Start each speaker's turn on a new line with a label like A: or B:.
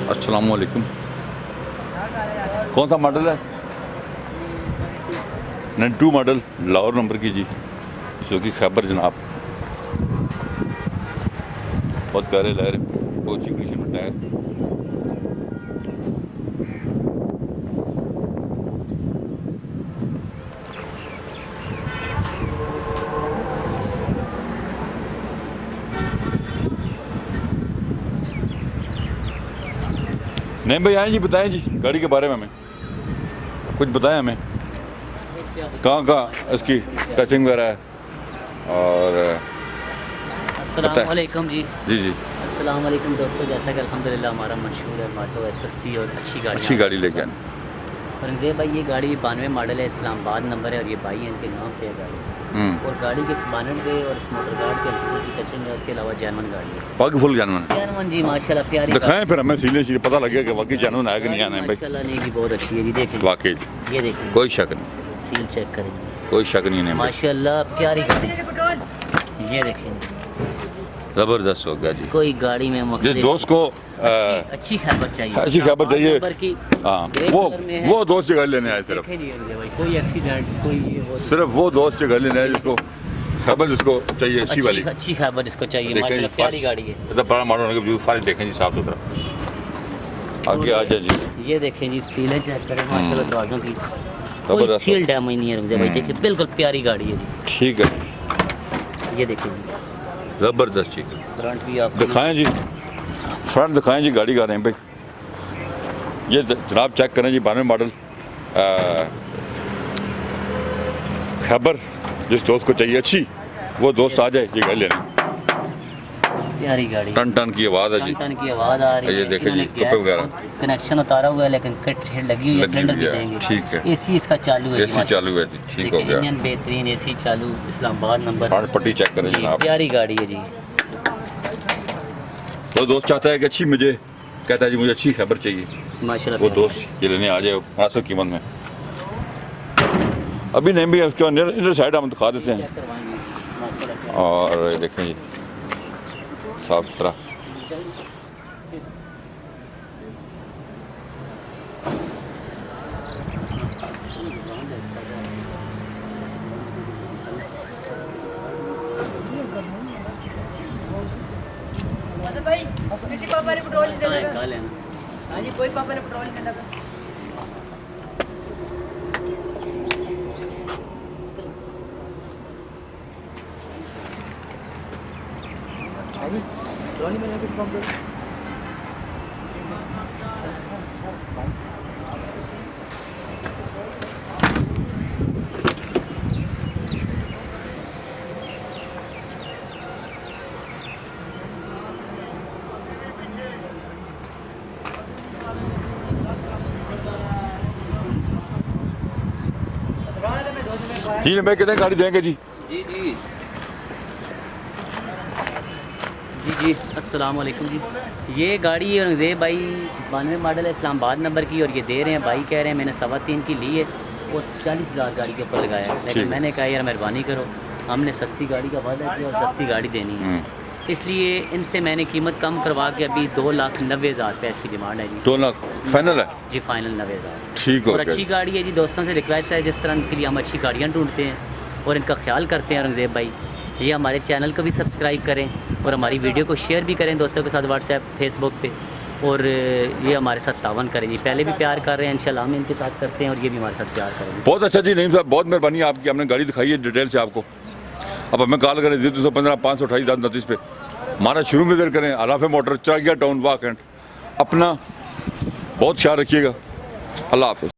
A: अस्सलाम वालेकुम। कौन सा मॉडल है? 92 मॉडल, लाहौर नंबर की जी, जो कि खैबर जनाब। बहुत प्यारे लहर, बहुत अच्छी कंडीशन में टायर। नहीं भाई आए जी, बताएं जी गाड़ी के बारे में हमें कुछ बताएं हमें, कहाँ इसकी टचिंग वगैरह है और
B: अस्सलाम वालेकुम जी।
A: जी जी
B: अस्सलाम वालेकुम दोस्तों, जैसा कि अल्हम्दुलिल्लाह हमारा मशहूर है माटो है, सस्ती और अच्छी गाड़ी
A: लेके आए।
B: औरंगजेब भाई ये गाड़ी 92 मॉडल है, इस्लामाबाद नंबर है और ये भाई है इनके नाम पे है गाड़ी। और गाड़ी के स्पानर पे और इस मोटर गार्ड के हल्की सी टचिंग है, उसके अलावा जैनवन गाड़ी है,
A: बाकी फुल जैनवन
B: जी माशाल्लाह प्यारी।
A: दिखाएं फिर हमें सीधे सीधे पता लगेगा कि बाकी जैनवन है कि नहीं आना है भाई।
B: माशाल्लाह नहीं जी, बहुत अच्छी है जी, देखें
A: वाकई
B: ये देखें,
A: कोई शक नहीं,
B: सील चेक करेंगे,
A: कोई शक नहीं है
B: माशाल्लाह प्यारी गाड़ी। ये देखें
A: जबरदस्त हो गया जी।
B: कोई गाड़ी में
A: जिस दोस्त को
B: अच्छी खैबर चाहिए,
A: अच्छी खैबर चाहिए, हाँ वो दोस्त की गाड़ी लेने आए सिर्फ,
B: कोई एक्सीडेंट कोई ये वो,
A: सिर्फ वो दोस्त की गाड़ी लेने आए जिसको खैबर जिसको चाहिए अच्छी वाली,
B: अच्छी खैबर जिसको चाहिए। माशाल्लाह प्यारी गाड़ी है,
A: मतलब बड़ा मॉडल होने के बावजूद सारी देखें जी साफ सुथरा। आगे आ जाए जी,
B: ये देखें जी सीलें चेक करें माशाल्लाह दरवाज़ों की, कोई सील डैमेज नहीं है भाई, देखिए बिल्कुल प्यारी गाड़ी है जी।
A: ठीक है,
B: ये देखें जी
A: जबरदस्त चीज।
B: फ्रंट भी आप
A: दिखाएं जी, फ्रंट दिखाएं जी गाड़ी का रहे हैं भाई। ये जनाब चेक करें जी 92 मॉडल खैबर, जिस दोस्त को चाहिए अच्छी वो दोस्त आ जाए ये गाड़ी लेने।
B: प्यारी गाड़ी,
A: टन टन की आवाज़ है जी,
B: टन की आवाज़ आ रही है।
A: ये देखें जी कपड़े वगैरह
B: कनेक्शन उतारा हुआ है लेकिन कट लगी हुई है, सिलेंडर भी देंगे।
A: ठीक है,
B: एसी इसका चालू है,
A: एसी चालू है जी, ठीक हो गया।
B: इंजन बेहतरीन, एसी चालू, इस्लामाबाद नंबर,
A: पट्टी चेक करें जनाब,
B: प्यारी गाड़ी है जी।
A: वो दोस्त चाहता है कि अच्छी, मुझे कहता है जी मुझे अच्छी खैबर चाहिए,
B: माशाल्लाह
A: वो दोस्त ये लेने आ जाए मुनासिब कीमत में। अभी नहीं भी उसके इधर साइड हम दिखा देते हैं। और देखें जी साफ सुथरा,
C: भाई किसी पापा ने पेट्रोल नहीं देना। हाँ जी, कोई पापा ने पेट्रोल नहीं देना। हाँ जी, ट्रॉली में लेके पंप
A: जी मैं कितने गाड़ी देंगे जी?
B: जी जी जी जी अस्सलाम वालेकुम जी। ये गाड़ी है औरंगजेब भाई 92 मॉडल है, इस्लामाबाद नंबर की, और ये दे रहे हैं भाई, कह रहे हैं मैंने 3.25 की ली है और 40,000 गाड़ी के ऊपर लगाया है, लेकिन मैंने कहा यार मेहरबानी करो, हमने सस्ती गाड़ी का वादा किया और सस्ती गाड़ी देनी है, इसलिए इनसे मैंने कीमत कम करवा के अभी 2,90,000 रुपये इसकी डिमांड है जी।
A: 2 लाख फाइनल है
B: जी, फाइनल 90,000।
A: ठीक है,
B: और अच्छी गाड़ी है जी, दोस्तों से रिक्वेस्ट है, जिस तरह के लिए हम अच्छी गाड़ियाँ ढूंढते हैं और इनका ख्याल करते हैं औरंगजेब भाई, ये हमारे चैनल को भी सब्सक्राइब करें और हमारी वीडियो को शेयर भी करें दोस्तों के साथ व्हाट्सएप फेसबुक पे, और ये हमारे साथ तावन करें जी। पहले भी प्यार कर रहे हैं, इंशाल्लाह हम इनके साथ करते हैं और ये भी हमारे साथ प्यार करेंगे।
A: बहुत अच्छा जी नईम साहब, बहुत मेहरबानी आपकी, हमने गाड़ी दिखाई है डिटेल से आपको। अब हमें कॉल करें 0215 528 1029 पे, हमारा शुरू में इधर करें अलाफ मोटर चढ़ गया टाउन वाक एंड। अपना बहुत ख्याल रखिएगा, अल्लाह हाफ़िज़।